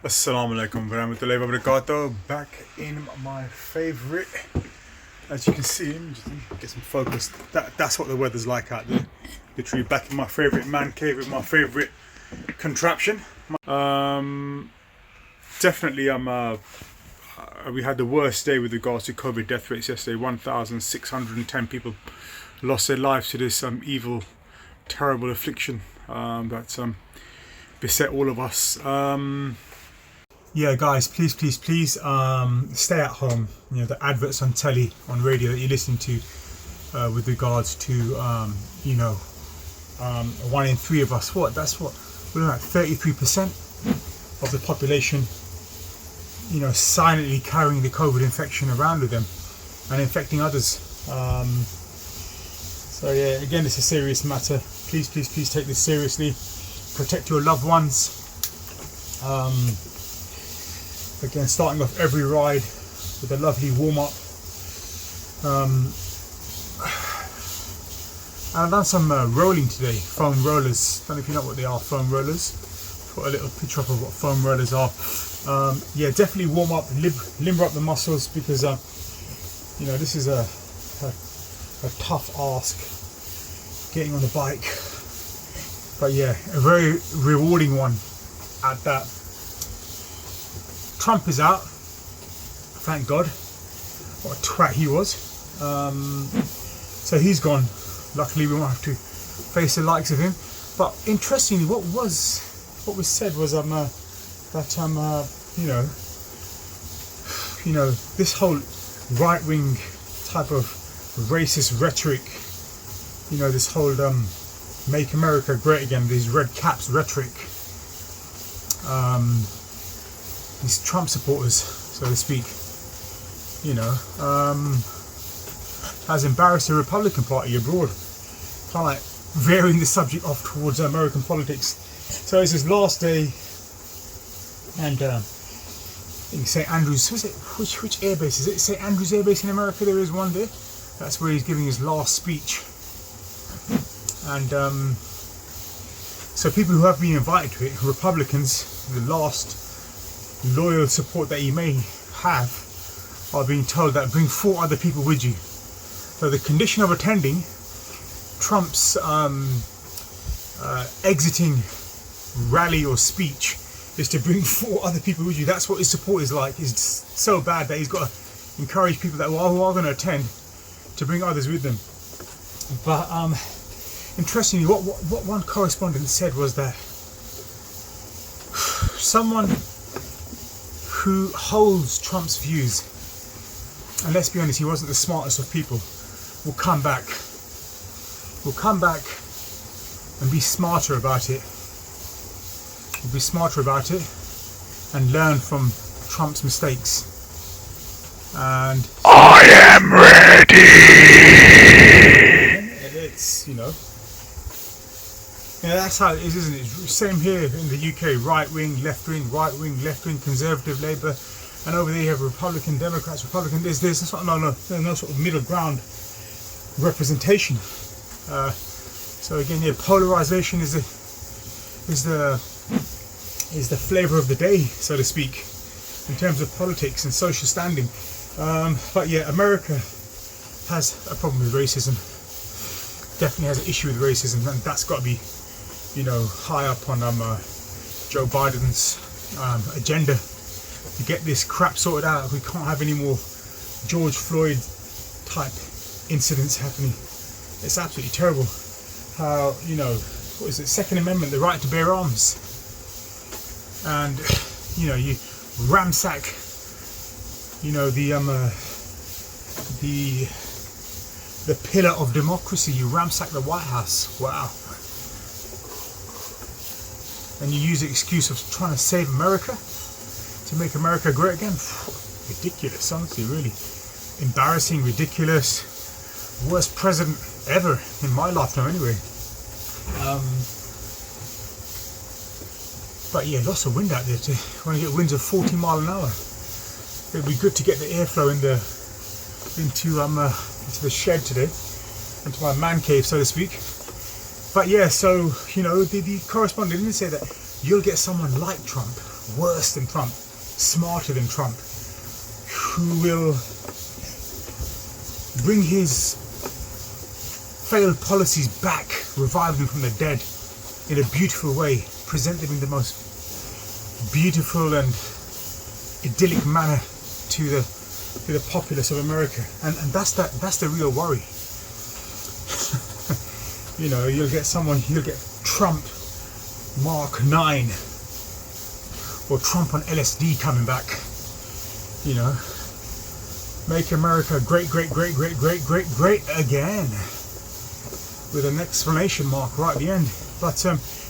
Assalamu alaikum warahmatullahi wabarakatuh. Back in my favourite, as you can see, let me just get some focus. That's what the weather's like out there. Literally back in my favourite man cave with my favourite contraption. Definitely we had the worst day with regards to COVID death rates yesterday. 1,610 people lost their lives to this evil, terrible affliction that's beset all of us. Yeah, guys, please stay at home. You know, the adverts on telly, on radio that you listen to with regards to 1 in 3 of us. That's what we're at, 33% of the population, silently carrying the COVID infection around with them and infecting others. So yeah, again, it's a serious matter. Please take this seriously. Protect your loved ones. Again, starting off every ride with a lovely warm-up. And I've done some rolling today, foam rollers. Don't know if you know what they are, foam rollers. Put a little picture up of what foam rollers are. Yeah, definitely warm up, limber up the muscles, because this is a tough ask, getting on the bike. But yeah, a very rewarding one at that. Trump is out, thank God. What a twat he was. So he's gone. Luckily, we won't have to face the likes of him. But interestingly, what was said was that this whole right-wing type of racist rhetoric, this whole "Make America Great Again," these red caps rhetoric. These Trump supporters, so to speak, has embarrassed the Republican Party abroad. Kind of like veering the subject off towards American politics. So it's his last day, and I think St. Andrews, which air base is it? St. Andrews Air Base in America, there is one there. That's where he's giving his last speech. And so people who have been invited to it, Republicans, the last loyal support that he may have, are being told that bring 4 other people with you. So the condition of attending Trump's exiting rally or speech is to bring 4 other people with you. That's what his support is like. It's so bad that he's got to encourage people that who are going to attend to bring others with them. But interestingly, what one correspondent said was that someone who holds Trump's views, and let's be honest, he wasn't the smartest of people, will come back and be smarter about it. Will be smarter about it and learn from Trump's mistakes. And I am ready. It's that's how it is, isn't it? Same here in the UK, right wing, left wing, Conservative, Labour, and over there you have Republican, Democrats, Republican. There's no sort of middle ground representation. So again, yeah, polarization is the flavour of the day, so to speak, in terms of politics and social standing. But yeah, America has a problem with racism. Definitely has an issue with racism, and that's got to be high up on Joe Biden's agenda to get this crap sorted out. We can't have any more George Floyd type incidents happening. It's absolutely terrible how, what is it, Second Amendment, the right to bear arms, and you ransack the pillar of democracy. You ransack the White House. Wow. And you use the excuse of trying to save America, to make America great again. Ridiculous, honestly, really. Embarrassing, ridiculous. Worst president ever in my lifetime, anyway. But yeah, lots of wind out there. Want to get winds of 40 miles an hour. It'd be good to get the airflow into the shed today, into my man cave, so to speak. But yeah, so the correspondent didn't say that you'll get someone like Trump worse than Trump, smarter than Trump, who will bring his failed policies back, revive them from the dead in a beautiful way, present them in the most beautiful and idyllic manner to the populace of America, and that's the real worry. You know, you'll get Trump Mark 9 or Trump on LSD coming back. You know, make America great, great, great, great, great, great, great again, with an exclamation mark right at the end. But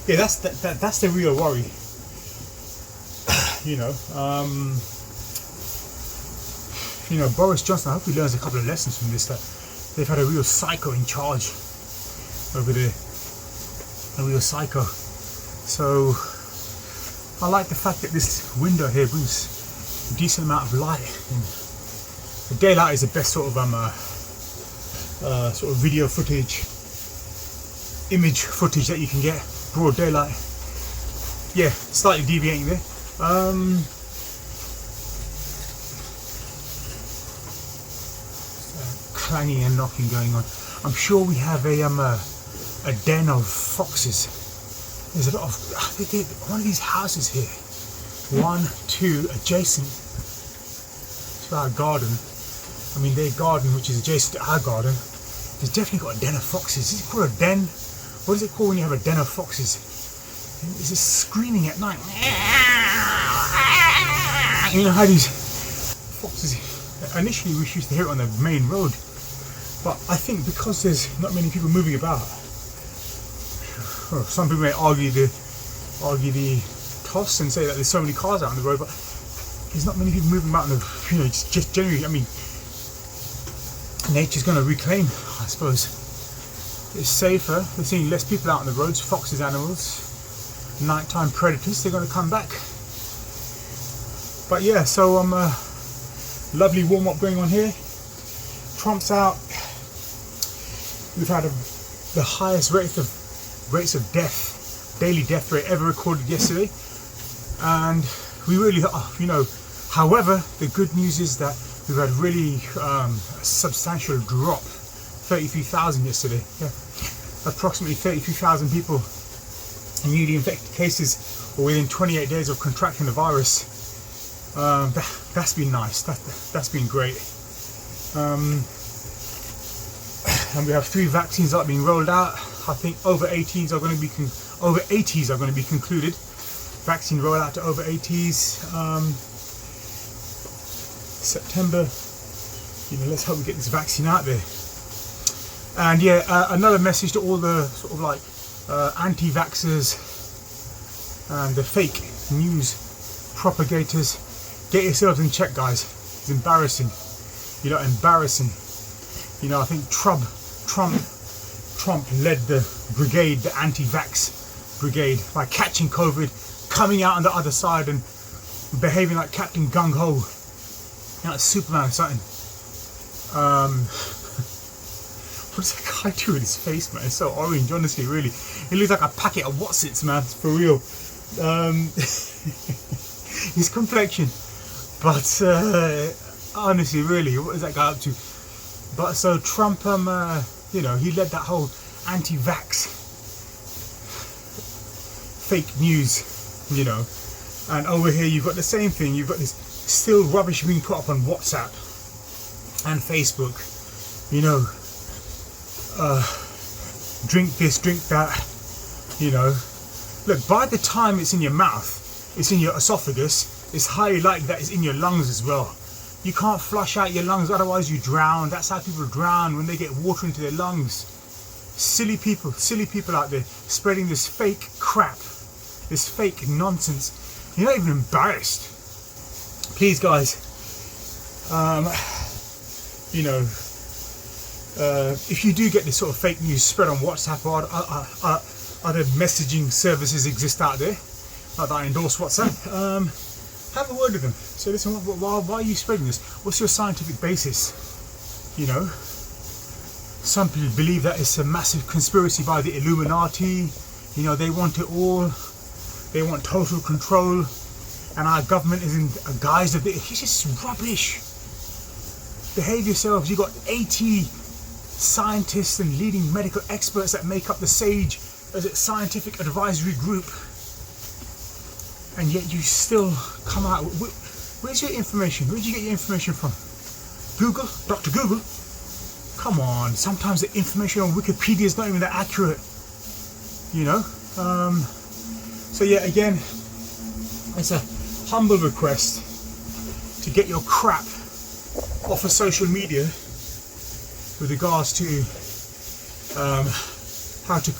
yeah, that's the real worry. You know, Boris Johnson, I hope he learns a couple of lessons from this, that they've had a real psycho in charge over there, a real psycho. So I like the fact that this window here brings a decent amount of light. And the daylight is the best sort of video footage, image footage that you can get, broad daylight. Yeah, slightly deviating there. Clanging and knocking going on. I'm sure we have a den of foxes. There's a lot of one of these houses here. 1, 2 adjacent to our garden. I mean, their garden, which is adjacent to our garden, has definitely got a den of foxes. Is it called a den? What is it called when you have a den of foxes? It's just screaming at night. You know how these foxes, initially we used to hear it on the main road, but I think because there's not many people moving about, some people may argue the toss and say that there's so many cars out on the road, but there's not many people moving about in the, you know, just generally, I mean, nature's going to reclaim, I suppose. It's safer, they're seeing less people out on the roads, foxes, animals, nighttime predators, they're going to come back. But yeah, so lovely warm up going on here. Trump's out. We've had the highest rates of death, daily death rate ever recorded yesterday, and we really, you know. However, the good news is that we've had really a substantial drop, 33,000 yesterday. Yeah, approximately 33,000 people, newly infected cases, or within 28 days of contracting the virus. That's been nice. That's been great. And we have 3 vaccines that are being rolled out. I think over 80s are going to be concluded. Vaccine rollout to over 80s. September. You know, let's hope we get this vaccine out there. And yeah, another message to all the sort of like anti-vaxxers and the fake news propagators. Get yourselves in check, guys. It's embarrassing. You know, embarrassing. You know, I think Trump led the brigade, the anti-vax brigade, by catching COVID, coming out on the other side and behaving like Captain Gung Ho, you know, like Superman or something. What does that guy do with his face, man? It's so orange, honestly, really. He looks like a packet of Watsits, man, for real. His complexion. But honestly, really, what is that guy up to? But so Trump, you know, he led that whole anti-vax fake news, you know. And over here, you've got the same thing. You've got this still rubbish being put up on WhatsApp and Facebook. You know, drink this, drink that. You know, look. By the time it's in your mouth, it's in your esophagus. It's highly likely that it's in your lungs as well. You can't flush out your lungs, otherwise you drown. That's how people drown, when they get water into their lungs. Silly people out there spreading this fake crap, this fake nonsense. You're not even embarrassed. Please, guys, you know, if you do get this sort of fake news spread on WhatsApp or other messaging services exist out there, not that I endorse WhatsApp, have a word with them. Say, listen, why are you spreading this? What's your scientific basis? You know, some people believe that it's a massive conspiracy by the Illuminati. You know, they want it all. They want total control. and our government is in a guise of it. It's just rubbish. Behave yourselves. You got 80 scientists and leading medical experts that make up the SAGE as a scientific advisory group, and yet you still come out. Where's your information? Where did you get your information from? Google? Dr. Google? Come on, sometimes the information on Wikipedia is not even that accurate, you know. So yeah, again, it's a humble request to get your crap off of social media with regards to how to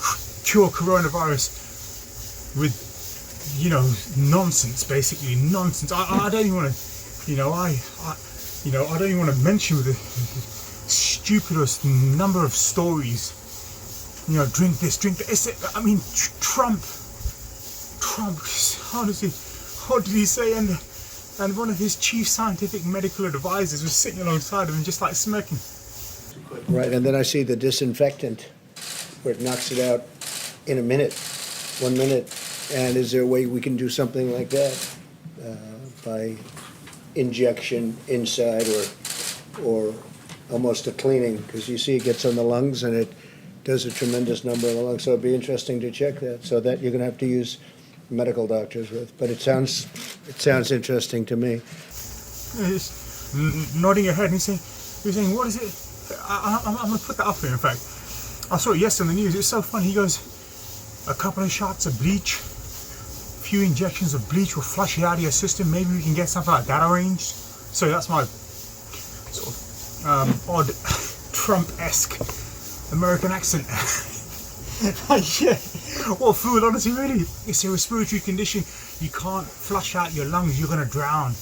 cure coronavirus with, you know, nonsense, basically nonsense. I don't even want to, you know, I don't even want to mention the stupidest number of stories. You know, drink this, drink that. I mean, Trump, honestly, what did he say? And one of his chief scientific medical advisors was sitting alongside him and just like smirking. Right, and then I see the disinfectant where it knocks it out in a minute, 1 minute. And is there a way we can do something like that by injection inside or almost a cleaning? Because you see it gets on the lungs and it does a tremendous number in the lungs. So it'd be interesting to check that. So that you're going to have to use medical doctors with. But it sounds interesting to me. He's nodding your head and he's saying, what is it? I'm going to put that up here, in fact. I saw it yesterday on the news. It's so funny. He goes, a couple of shots of bleach, a few injections of bleach will flush it out of your system. Maybe we can get something like that arranged. So that's my sort of odd Trump-esque American accent. Yeah, what a fool, honestly, really. It's a respiratory condition. You can't flush out your lungs. You're going to drown.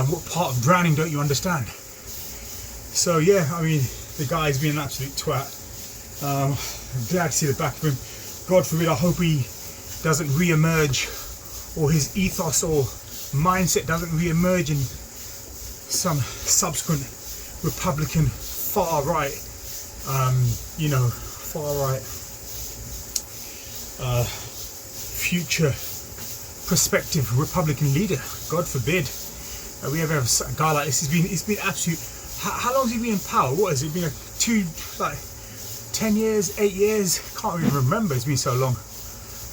What part of drowning don't you understand? So yeah, I mean, the guy's been an absolute twat. I'm glad to see the back of him. God forbid, I hope he doesn't re-emerge, or his ethos or mindset doesn't re-emerge in some subsequent Republican far-right, future prospective Republican leader. God forbid we ever have a guy like this. It's been absolute. How long has he been in power? What has it been? 10 years, 8 years? Can't even remember. It's been so long.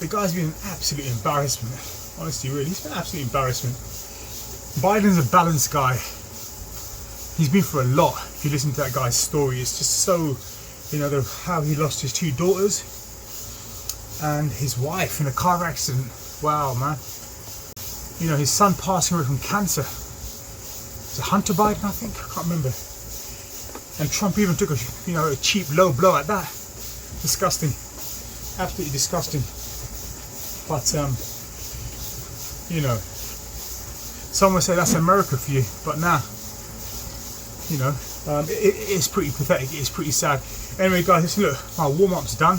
The guy's been an absolute embarrassment. Honestly, really, he's been an absolute embarrassment. Biden's a balanced guy. He's been through a lot. If you listen to that guy's story, it's just so, you know, how he lost his 2 daughters and his wife in a car accident. Wow, man. You know, his son passing away from cancer. Is it Hunter Biden, I think? I can't remember. And Trump even took a cheap low blow at that. Disgusting. Absolutely disgusting. But, you know, some would say that's America for you, but nah. You know, it's pretty pathetic. It's pretty sad. Anyway, guys, listen, look, my warm-up's done.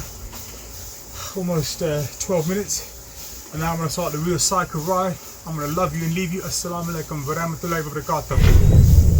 Almost 12 minutes. And now I'm going to start the real cycle ride. I'm going to love you and leave you. Assalamu alaikum wa rahmatullahi wa barakatuh.